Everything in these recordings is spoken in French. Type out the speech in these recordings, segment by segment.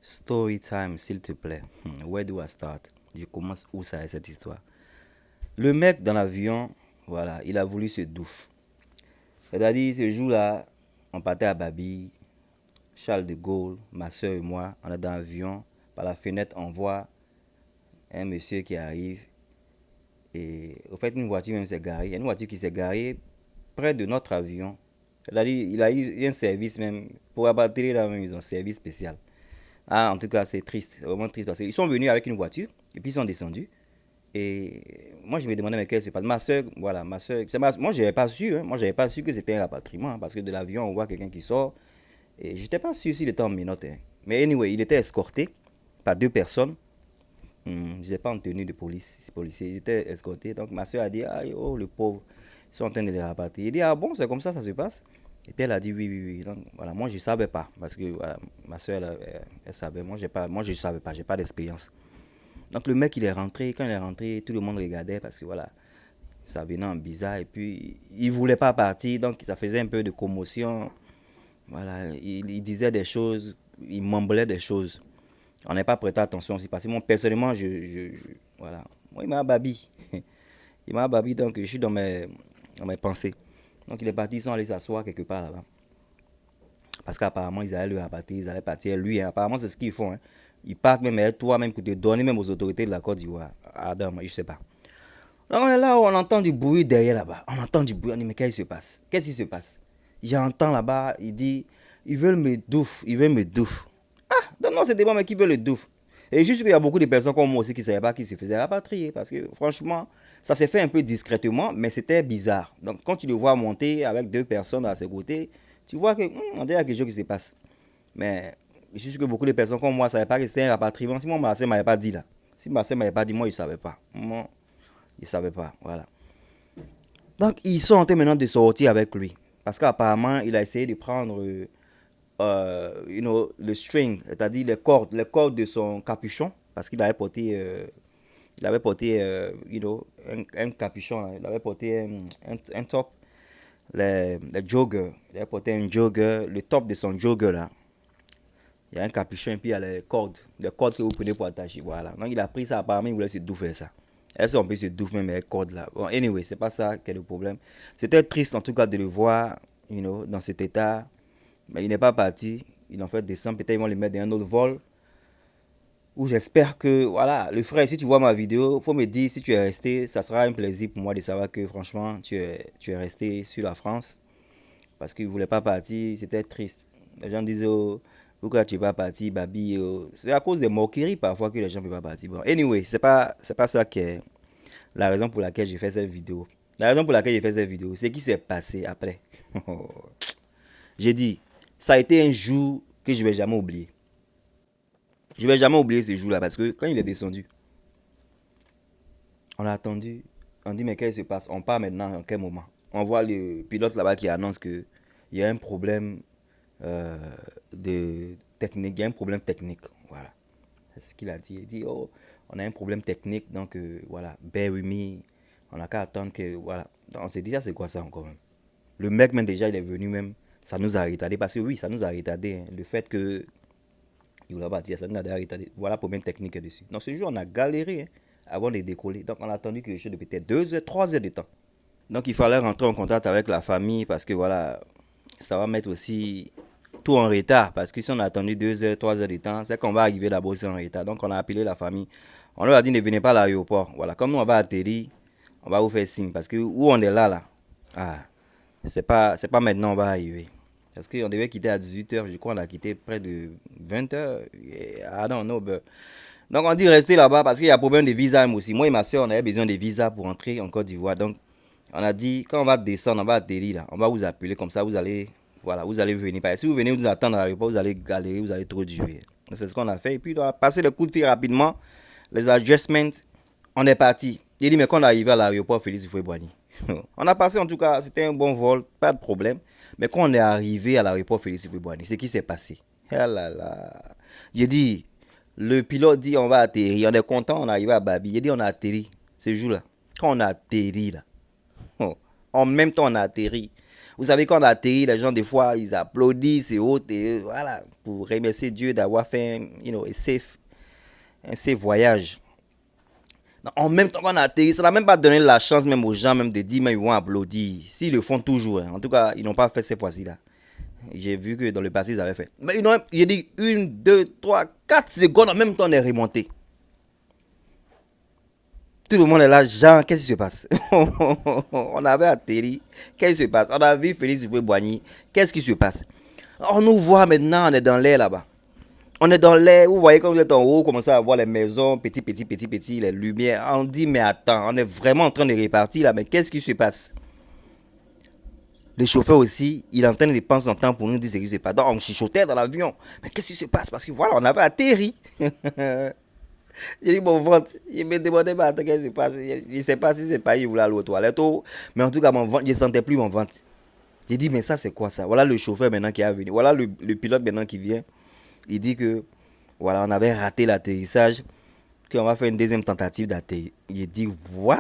Story time, s'il te plaît. Where do I start? Je commence où ça, cette histoire? Le mec dans l'avion, voilà, il a voulu se douffe. C'est-à-dire, ce jour-là, on partait à Babi, Charles de Gaulle, ma soeur et moi, on est dans l'avion. Par la fenêtre, on voit un monsieur qui arrive. Et au fait, une voiture même s'est garée. Il y a une voiture qui s'est garée près de notre avion. C'est-à-dire, il a eu un service même. Pour abattre là même, ils ont un service spécial. Ah, en tout cas, c'est triste, vraiment triste parce qu'ils sont venus avec une voiture et puis ils sont descendus. Et moi, je me demandais, mais qu'est-ce qui se passe? Ma soeur, voilà, ma soeur, moi, je n'avais pas su, hein, moi, j'avais pas su que c'était un rapatriement hein, parce que de l'avion, on voit quelqu'un qui sort et je n'étais pas sûr s'il était en minote. Hein. Mais anyway, il était escorté par deux personnes. Je n'étais pas en tenue de police, policier, il était escorté. Donc, ma soeur a dit, ah, oh, le pauvre, ils sont en train de les rapatrier. Il dit, ah bon, c'est comme ça se passe. Et puis elle a dit oui, oui, oui. Donc voilà, moi je ne savais pas parce que voilà, ma soeur elle savait. Moi je ne savais pas, j'ai pas d'expérience. Donc le mec il est rentré, quand il est rentré, tout le monde regardait parce que voilà, ça venait en bizarre et puis il voulait pas partir, donc ça faisait un peu de commotion. Voilà, il disait des choses, il m'emblait des choses. On n'est pas prêté attention aussi parce que moi personnellement voilà, moi il m'a babi. Il m'a babi donc je suis dans mes pensées. Donc il est parti, ils sont allés s'asseoir quelque part là-bas. Parce qu'apparemment, ils allaient le rapatrier, ils allaient partir lui. Hein. Apparemment, c'est ce qu'ils font. Hein. Ils partent même avec toi, même pour te donner même aux autorités de la Côte d'Ivoire. Ah ben, moi, je sais pas. Donc on est là, on entend du bruit derrière là-bas. On entend du bruit, on dit, mais qu'est-ce qui se passe? Qu'est-ce qui se passe? J'entends là-bas, il dit, ils veulent me douffer, ils veulent me douffer. Ah, non, non, c'est des bons mecs qui veulent le douffe. Et juste qu'il y a beaucoup de personnes comme moi aussi qui ne savaient pas qu'ils se faisaient rapatrier. Parce que franchement, ça s'est fait un peu discrètement, mais c'était bizarre. Donc quand tu le vois monter avec deux personnes à ses côtés, tu vois que, on dirait quelque chose qui se passe. Mais je suis sûr que beaucoup de personnes comme moi ne savaient pas que c'était un rapatriement. Si moi, ma soeur ne m'avait pas dit là. Si ma soeur ne m'avait pas dit, moi, je ne savais pas. Moi, je ne savais pas. Voilà. Donc, ils sont en train maintenant de sortir avec lui. Parce qu'apparemment, il a essayé de prendre le string, c'est-à-dire les cordes de son capuchon. Parce qu'il avait porté un capuchon. Là. Il avait porté un top. Les joggers. Il avait porté un jogger. Le top de son jogger là. Il y a un capuchon et puis il y a les cordes que vous prenez pour attacher. Voilà. Donc il a pris ça, apparemment il voulait se douffer ça. Est-ce qu'on peut se douffer même les cordes là? Bon, anyway, c'est pas ça qui est le problème. C'était triste en tout cas de le voir, dans cet état. Mais il n'est pas parti. Ils l'ont fait descendre. Peut-être ils vont le mettre dans un autre vol. Où j'espère que, voilà, le frère, si tu vois ma vidéo, faut me dire si tu es resté. Ça sera un plaisir pour moi de savoir que franchement, tu es resté sur la France. Parce qu'il ne voulait pas partir, c'était triste. Les gens disaient, oh, pourquoi tu ne vas pas partir, Babi c'est à cause des moqueries parfois que les gens ne peuvent pas partir. Bon, anyway, c'est pas ça qui est la raison pour laquelle j'ai fait cette vidéo. La raison pour laquelle j'ai fait cette vidéo, c'est ce qui s'est passé après. J'ai dit, ça a été un jour que je ne vais jamais oublier. Je ne vais jamais oublier ce jour-là parce que quand il est descendu, on a attendu, on dit mais qu'est-ce qui se passe? On part maintenant en quel moment? On voit le pilote là-bas qui annonce qu'il y a un problème euh, de technique, il y a un problème technique. Voilà. C'est ce qu'il a dit. Il dit, oh, on a un problème technique, donc voilà, bear with me. On n'a qu'à attendre que, voilà. Donc, on s'est dit, ça c'est quoi ça encore même? Le mec même déjà, il est venu même, ça nous a retardé, parce que oui, ça nous a retardé. Hein. Le fait que, il voulait pas dire, ça nous a retardé. Voilà, problème technique dessus. Donc ce jour, on a galéré hein, avant de décoller. Donc on a attendu quelque chose de peut-être 2 heures, 3 heures de temps. Donc il fallait rentrer en contact avec la famille, parce que voilà, ça va mettre aussi tout en retard parce que si on a attendu 2 heures, 3 heures de temps, c'est qu'on va arriver là-bas aussi en retard. Donc on a appelé la famille. On leur a dit ne venez pas à l'aéroport. Voilà, comme nous on va atterrir, on va vous faire signe parce que où on est là, ah, c'est pas maintenant on va arriver. Parce qu'on devait quitter à 18 heures, je crois on a quitté près de 20 heures. Ah non, non, donc on dit rester là-bas parce qu'il y a problème de visa aussi. Moi et ma soeur, on avait besoin de visa pour entrer en Côte d'Ivoire. Donc on a dit, quand on va descendre, on va atterrir là, on va vous appeler comme ça, vous allez, voilà, vous allez venir. Si vous venez vous attendre à l'aéroport, vous allez galérer, vous allez trop durer. C'est ce qu'on a fait. Et puis, on a passé le coup de fil rapidement, les adjustments, on est parti. Il dit, mais quand on est arrivé à l'aéroport, Félix Houphouët-Boigny. On a passé, en tout cas, c'était un bon vol, pas de problème. Mais quand on est arrivé à l'aéroport Félix Houphouët-Boigny, c'est ce qui s'est passé. Ah là là. J'ai dit, le pilote dit, on va atterrir. On est content, on est arrivé à Babi. J'ai dit, on a atterri ce jour-là. Quand on a atterri là, oh, en même temps, on a atterri. Vous savez, quand on atterrit, les gens, des fois, ils applaudissent et autres, et voilà, pour remercier Dieu d'avoir fait un safe voyage. En même temps qu'on a atterri, ça n'a même pas donné la chance même aux gens même de dire, mais ils vont applaudir. S'ils le font toujours, hein. En tout cas, ils n'ont pas fait cette fois-ci là. J'ai vu que dans le passé, ils avaient fait. Mais il a dit 1, 2, 3, 4 secondes en même temps, on est remonté. Tout le monde est là, Jean, qu'est-ce qui se passe? On avait atterri, qu'est-ce qui se passe? On a vu Félix Boigny, qu'est-ce qui se passe? On nous voit maintenant, on est dans l'air là-bas. On est dans l'air, vous voyez quand vous êtes en haut, vous commencez à voir les maisons, petit, les lumières. On dit, mais attends, on est vraiment en train de repartir là, mais qu'est-ce qui se passe? Le chauffeur aussi, il est en train de dépenser son temps pour nous dire ce qui se passe. Donc on chuchotait dans l'avion. Mais qu'est-ce qui se passe? Parce que voilà, on avait atterri. J'ai dit, mon ventre, il me demandait, mais attends, qu'est-ce qui se passe? Je ne sais pas si c'est pas il voulait aller aux toilettes. Mais en tout cas, mon ventre, je ne sentais plus mon ventre. J'ai dit, mais ça, c'est quoi ça? Voilà le chauffeur maintenant qui est venu. Voilà le pilote maintenant qui vient. Il dit que, voilà, on avait raté l'atterrissage, qu'on va faire une deuxième tentative d'atterrissage. J'ai dit, what?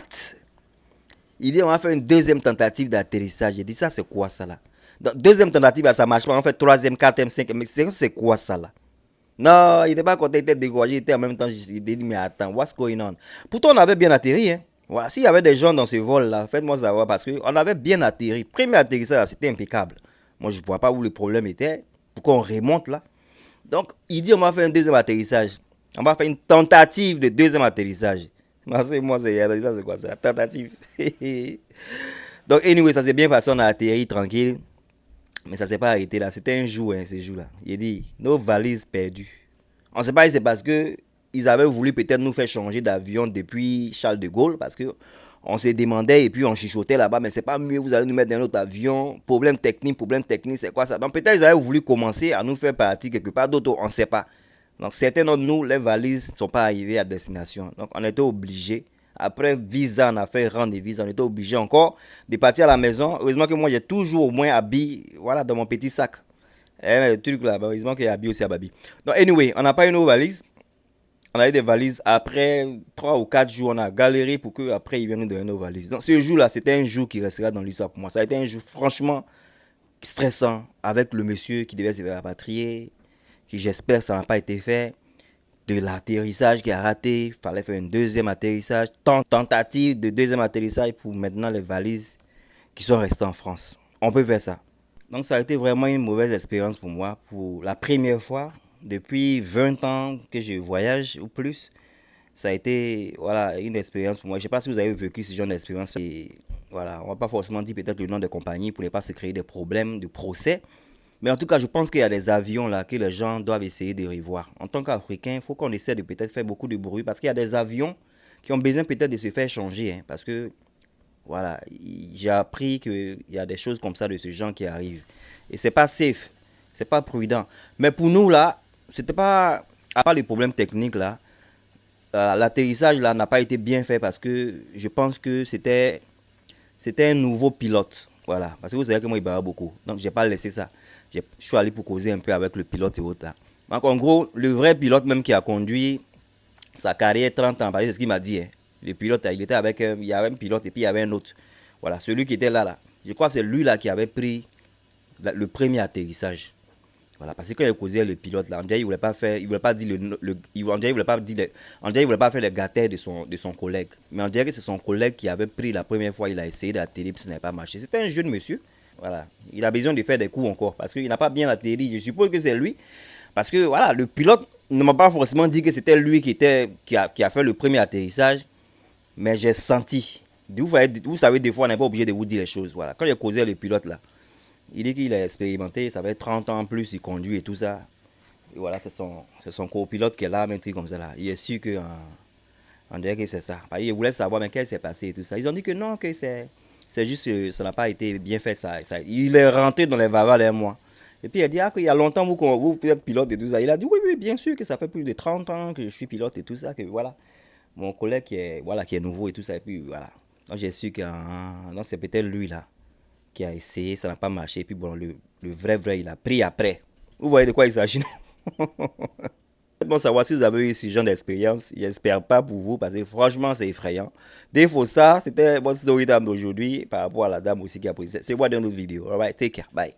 Il dit, on va faire une deuxième tentative d'atterrissage. J'ai dit, ça, c'est quoi ça là? Donc, deuxième tentative, là, ça marche pas. On fait troisième, quatrième, cinquième. Mais c'est quoi ça là? Non, il n'était pas content, il était découragé. Il était en même temps, il dit, mais attends, what's going on? Pourtant, on avait bien atterri. Hein? Voilà, s'il y avait des gens dans ce vol là, faites-moi savoir parce qu'on avait bien atterri. Premier atterrissage, c'était impeccable. Moi, je ne vois pas où le problème était. Pourquoi on remonte là? Donc, il dit, on va faire un deuxième atterrissage. On va faire une tentative de deuxième atterrissage. Moi, c'est quoi ça? Tentative. Donc, anyway, ça s'est bien passé. On a atterri tranquille. Mais ça s'est pas arrêté là. C'était un jour, hein, ces jours-là. Il dit, nos valises perdues. On ne sait pas si c'est parce que ils avaient voulu peut-être nous faire changer d'avion depuis Charles de Gaulle. Parce que on se demandait et puis on chuchotait là-bas. Mais c'est pas mieux, vous allez nous mettre dans un autre avion. Problème technique, c'est quoi ça? Donc peut-être ils avaient voulu commencer à nous faire partir quelque part. D'autres, on ne sait pas. Donc certains d'entre nous, les valises ne sont pas arrivées à destination. Donc on était obligés. Après visa, on a fait rendre des visas. On était obligé encore de partir à la maison. Heureusement que moi, j'ai toujours au moins habillé, voilà, dans mon petit sac. Le truc là, heureusement qu'il y a habillé aussi à Babi. Donc, anyway, on n'a pas eu nos valises. On a eu des valises. Après 3 ou 4 jours, on a galéré pour qu'après, ils viennent nous donner nos valises. Donc, ce jour-là, c'était un jour qui restera dans l'histoire pour moi. Ça a été un jour franchement stressant avec le monsieur qui devait se faire rapatrier, qui j'espère ça n'a pas été fait. De l'atterrissage qui a raté, il fallait faire un deuxième atterrissage, tentative de deuxième atterrissage pour maintenant les valises qui sont restées en France. On peut faire ça. Donc ça a été vraiment une mauvaise expérience pour moi. Pour la première fois, depuis 20 ans que je voyage ou plus, ça a été voilà, une expérience pour moi. Je ne sais pas si vous avez vécu ce genre d'expérience. Et, voilà, on ne va pas forcément dire peut-être le nom de compagnie pour ne pas se créer des problèmes de procès. Mais en tout cas, je pense qu'il y a des avions là que les gens doivent essayer de revoir. En tant qu'Africain, il faut qu'on essaie de peut-être faire beaucoup de bruit parce qu'il y a des avions qui ont besoin peut-être de se faire changer. Hein, parce que, voilà, j'ai appris qu'il y a des choses comme ça de ce genre qui arrivent. Et c'est pas safe, c'est pas prudent. Mais pour nous là, c'était pas, à part les problèmes techniques là, l'atterrissage là n'a pas été bien fait parce que je pense que c'était un nouveau pilote. Voilà, parce que vous savez que moi il barre beaucoup. Donc j'ai pas laissé ça. Je suis allé pour causer un peu avec le pilote et autres là. Donc en gros, le vrai pilote même qui a conduit sa carrière 30 ans, parce que c'est ce qu'il m'a dit. Hein. Le pilote, il était avec, il y avait un pilote et puis il y avait un autre. Voilà, celui qui était là. Je crois que c'est lui là qui avait pris le premier atterrissage. Voilà, parce que quand il causait le pilote là, on dirait il voulait pas faire, il voulait pas dire on dirait il voulait pas dire, on dirait il voulait pas faire le gâteau de son collègue. Mais on dirait que c'est son collègue qui avait pris la première fois, il a essayé d'atterrir puis ça n'a pas marché. C'était un jeune monsieur. Voilà, il a besoin de faire des coups encore parce qu'il n'a pas bien atterri. Je suppose que c'est lui. Parce que voilà, le pilote ne m'a pas forcément dit que c'était lui qui a fait le premier atterrissage. Mais j'ai senti. Vous savez, des fois, on n'est pas obligé de vous dire les choses. Voilà. Quand j'ai causé le pilote là, il dit qu'il a expérimenté, ça fait 30 ans en plus, il conduit et tout ça. Et voilà, c'est son copilote qui est là, un truc comme ça là. Il est sûr que on dirait que c'est ça. Il voulait savoir mais qu'est-ce qui s'est passé et tout ça. Ils ont dit que non, que c'est juste ça n'a pas été bien fait ça. Il est rentré dans les vavales et moi. Et puis il a dit qu'il y a longtemps vous êtes pilote et tout ça. Il a dit oui, bien sûr que ça fait plus de 30 ans que je suis pilote et tout ça. Que voilà, mon collègue qui est nouveau et tout ça. Et puis voilà. Donc j'ai su que non, c'est peut-être lui là qui a essayé, ça n'a pas marché. Et puis bon, le vrai, il a pris après. Vous voyez de quoi il s'agit? Bon, savoir si vous avez eu ce genre d'expérience. J'espère pas pour vous parce que franchement, c'est effrayant. Défaut ça, c'était votre story time d'aujourd'hui par rapport à la dame aussi qui a posé. C'est moi dans notre vidéo. Alright, take care. Bye.